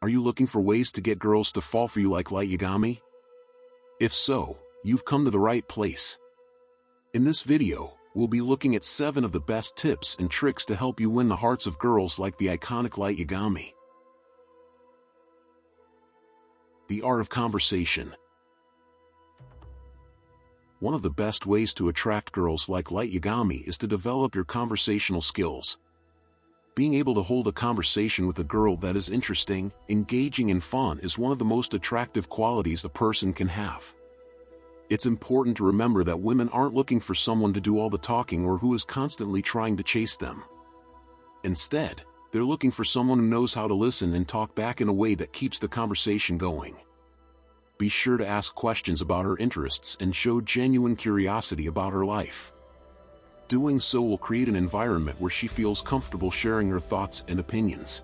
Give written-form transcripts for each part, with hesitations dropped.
Are you looking for ways to get girls to fall for you like Light Yagami? If so, you've come to the right place. In this video, we'll be looking at 7 of the best tips and tricks to help you win the hearts of girls like the iconic Light Yagami. The art of conversation. One of the best ways to attract girls like Light Yagami is to develop your conversational skills. Being able to hold a conversation with a girl that is interesting, engaging, and fun is one of the most attractive qualities a person can have. It's important to remember that women aren't looking for someone to do all the talking or who is constantly trying to chase them. Instead, they're looking for someone who knows how to listen and talk back in a way that keeps the conversation going. Be sure to ask questions about her interests and show genuine curiosity about her life. Doing so will create an environment where she feels comfortable sharing her thoughts and opinions.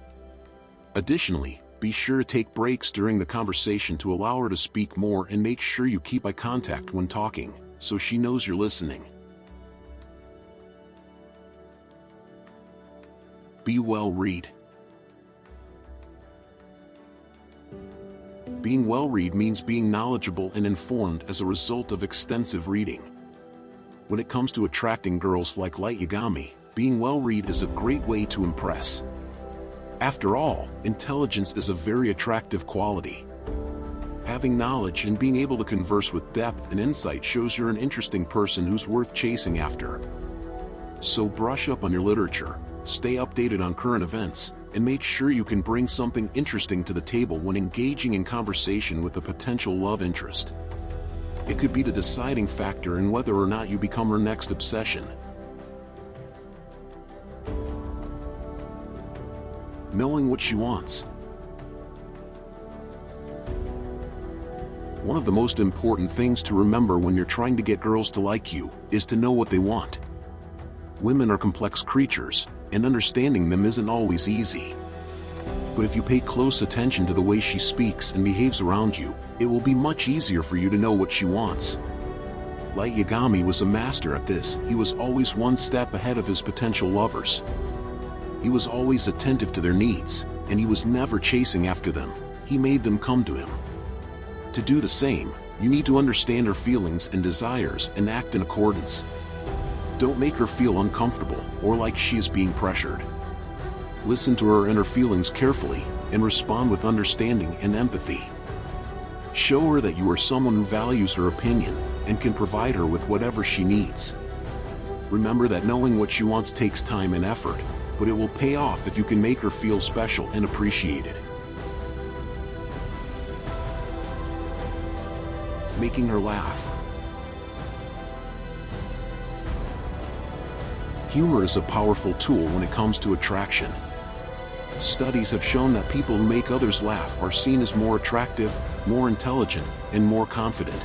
Additionally, be sure to take breaks during the conversation to allow her to speak more, and make sure you keep eye contact when talking, so she knows you're listening. Be well-read. Being well-read means being knowledgeable and informed as a result of extensive reading. When it comes to attracting girls like Light Yagami, being well-read is a great way to impress. After all, intelligence is a very attractive quality. Having knowledge and being able to converse with depth and insight shows you're an interesting person who's worth chasing after. So brush up on your literature, stay updated on current events, and make sure you can bring something interesting to the table when engaging in conversation with a potential love interest. It could be the deciding factor in whether or not you become her next obsession. Knowing what she wants. One of the most important things to remember when you're trying to get girls to like you is to know what they want. Women are complex creatures, and understanding them isn't always easy. But if you pay close attention to the way she speaks and behaves around you, it will be much easier for you to know what she wants. Light Yagami was a master at this. He was always one step ahead of his potential lovers. He was always attentive to their needs, and he was never chasing after them. He made them come to him. To do the same, you need to understand her feelings and desires and act in accordance. Don't make her feel uncomfortable or like she is being pressured. Listen to her and her feelings carefully, and respond with understanding and empathy. Show her that you are someone who values her opinion and can provide her with whatever she needs. Remember that knowing what she wants takes time and effort, but it will pay off if you can make her feel special and appreciated. Making her laugh. Humor is a powerful tool when it comes to attraction. Studies have shown that people who make others laugh are seen as more attractive, more intelligent, and more confident.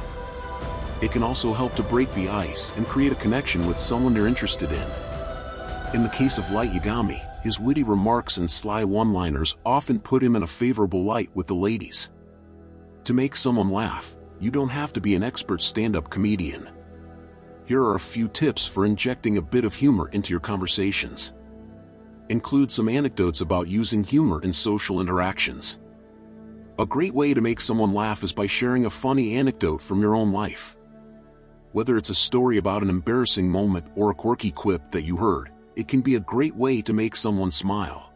It can also help to break the ice and create a connection with someone you're interested in. In the case of Light Yagami, his witty remarks and sly one-liners often put him in a favorable light with the ladies. To make someone laugh, you don't have to be an expert stand-up comedian. Here are a few tips for injecting a bit of humor into your conversations. Include some anecdotes about using humor in social interactions. A great way to make someone laugh is by sharing a funny anecdote from your own life. Whether it's a story about an embarrassing moment or a quirky quip that you heard, it can be a great way to make someone smile.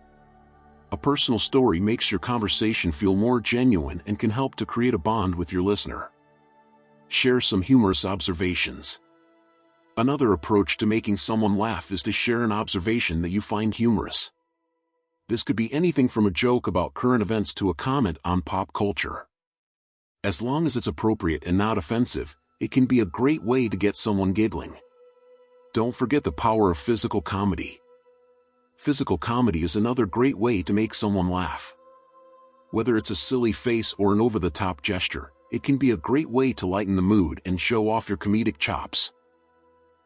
A personal story makes your conversation feel more genuine and can help to create a bond with your listener. Share some humorous observations. Another approach to making someone laugh is to share an observation that you find humorous. This could be anything from a joke about current events to a comment on pop culture. As long as it's appropriate and not offensive, it can be a great way to get someone giggling. Don't forget the power of physical comedy. Physical comedy is another great way to make someone laugh. Whether it's a silly face or an over-the-top gesture, it can be a great way to lighten the mood and show off your comedic chops.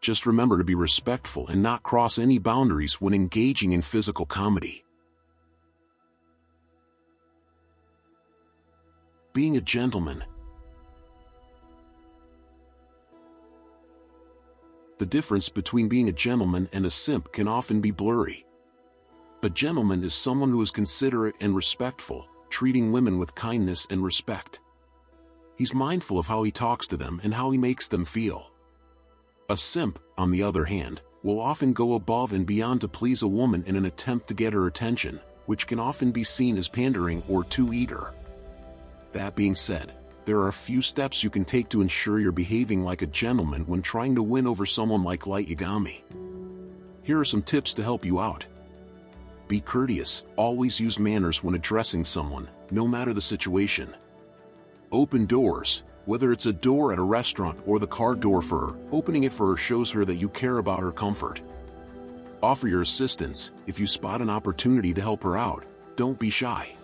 Just remember to be respectful and not cross any boundaries when engaging in physical comedy. Being a gentleman. The difference between being a gentleman and a simp can often be blurry. A gentleman is someone who is considerate and respectful, treating women with kindness and respect. He's mindful of how he talks to them and how he makes them feel. A simp, on the other hand, will often go above and beyond to please a woman in an attempt to get her attention, which can often be seen as pandering or too eager. That being said, there are a few steps you can take to ensure you're behaving like a gentleman when trying to win over someone like Light Yagami. Here are some tips to help you out. Be courteous. Always use manners when addressing someone, no matter the situation. Open doors. Whether it's a door at a restaurant or the car door for her, opening it for her shows her that you care about her comfort. Offer your assistance. If you spot an opportunity to help her out, don't be shy.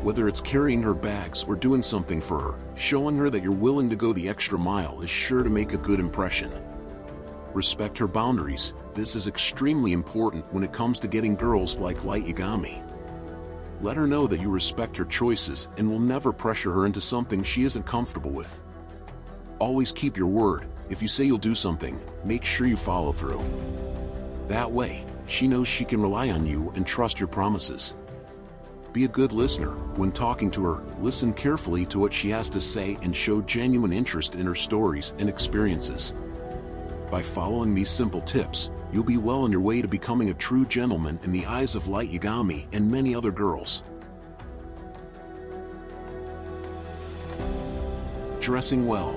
Whether it's carrying her bags or doing something for her, showing her that you're willing to go the extra mile is sure to make a good impression. Respect her boundaries. This is extremely important when it comes to getting girls like Light Yagami. Let her know that you respect her choices and will never pressure her into something she isn't comfortable with. Always keep your word. If you say you'll do something, make sure you follow through. That way, she knows she can rely on you and trust your promises. Be a good listener. When talking to her, listen carefully to what she has to say and show genuine interest in her stories and experiences. By following these simple tips, you'll be well on your way to becoming a true gentleman in the eyes of Light Yagami and many other girls. Dressing well.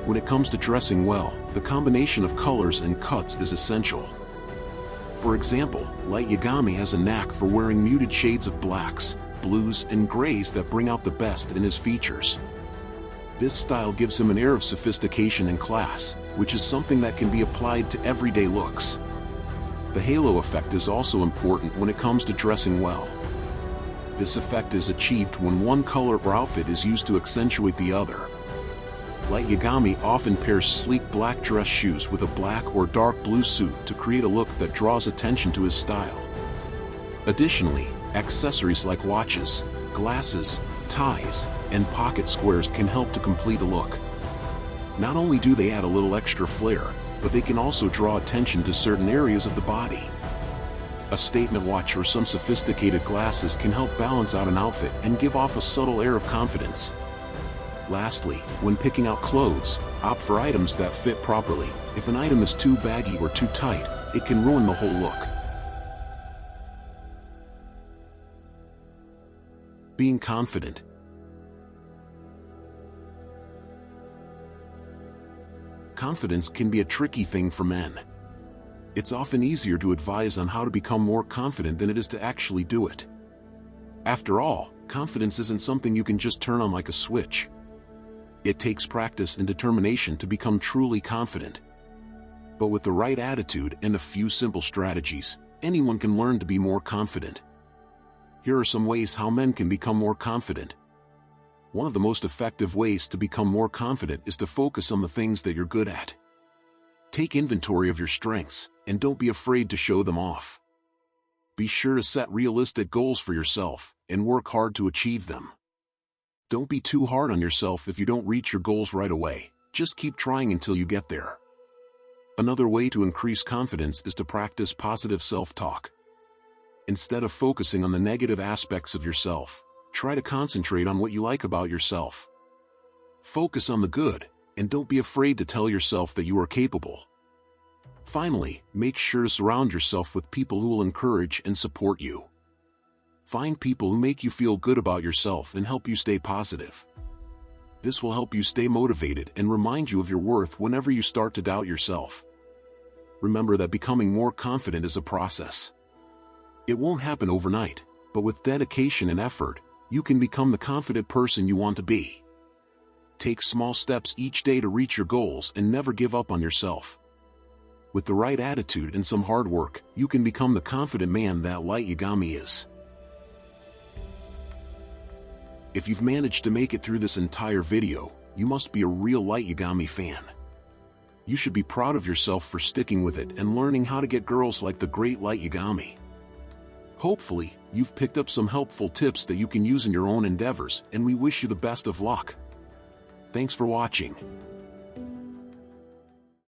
When it comes to dressing well, the combination of colors and cuts is essential. For example, Light Yagami has a knack for wearing muted shades of blacks, blues, and grays that bring out the best in his features. This style gives him an air of sophistication and class, which is something that can be applied to everyday looks. The halo effect is also important when it comes to dressing well. This effect is achieved when one color or outfit is used to accentuate the other. Light Yagami often pairs sleek black dress shoes with a black or dark blue suit to create a look that draws attention to his style. Additionally, accessories like watches, glasses, ties, and pocket squares can help to complete a look. Not only do they add a little extra flair, but they can also draw attention to certain areas of the body. A statement watch or some sophisticated glasses can help balance out an outfit and give off a subtle air of confidence. Lastly, when picking out clothes, opt for items that fit properly. If an item is too baggy or too tight, it can ruin the whole look. Being confident. Confidence can be a tricky thing for men. It's often easier to advise on how to become more confident than it is to actually do it. After all, confidence isn't something you can just turn on like a switch. It takes practice and determination to become truly confident. But with the right attitude and a few simple strategies, anyone can learn to be more confident. Here are some ways how men can become more confident. One of the most effective ways to become more confident is to focus on the things that you're good at. Take inventory of your strengths, and don't be afraid to show them off. Be sure to set realistic goals for yourself, and work hard to achieve them. Don't be too hard on yourself if you don't reach your goals right away. Just keep trying until you get there. Another way to increase confidence is to practice positive self-talk. Instead of focusing on the negative aspects of yourself, try to concentrate on what you like about yourself. Focus on the good, and don't be afraid to tell yourself that you are capable. Finally, make sure to surround yourself with people who will encourage and support you. Find people who make you feel good about yourself and help you stay positive. This will help you stay motivated and remind you of your worth whenever you start to doubt yourself. Remember that becoming more confident is a process. It won't happen overnight, but with dedication and effort, you can become the confident person you want to be. Take small steps each day to reach your goals and never give up on yourself. With the right attitude and some hard work, you can become the confident man that Light Yagami is. If you've managed to make it through this entire video, you must be a real Light Yagami fan. You should be proud of yourself for sticking with it and learning how to get girls like the great Light Yagami. Hopefully, you've picked up some helpful tips that you can use in your own endeavors, and we wish you the best of luck. Thanks for watching.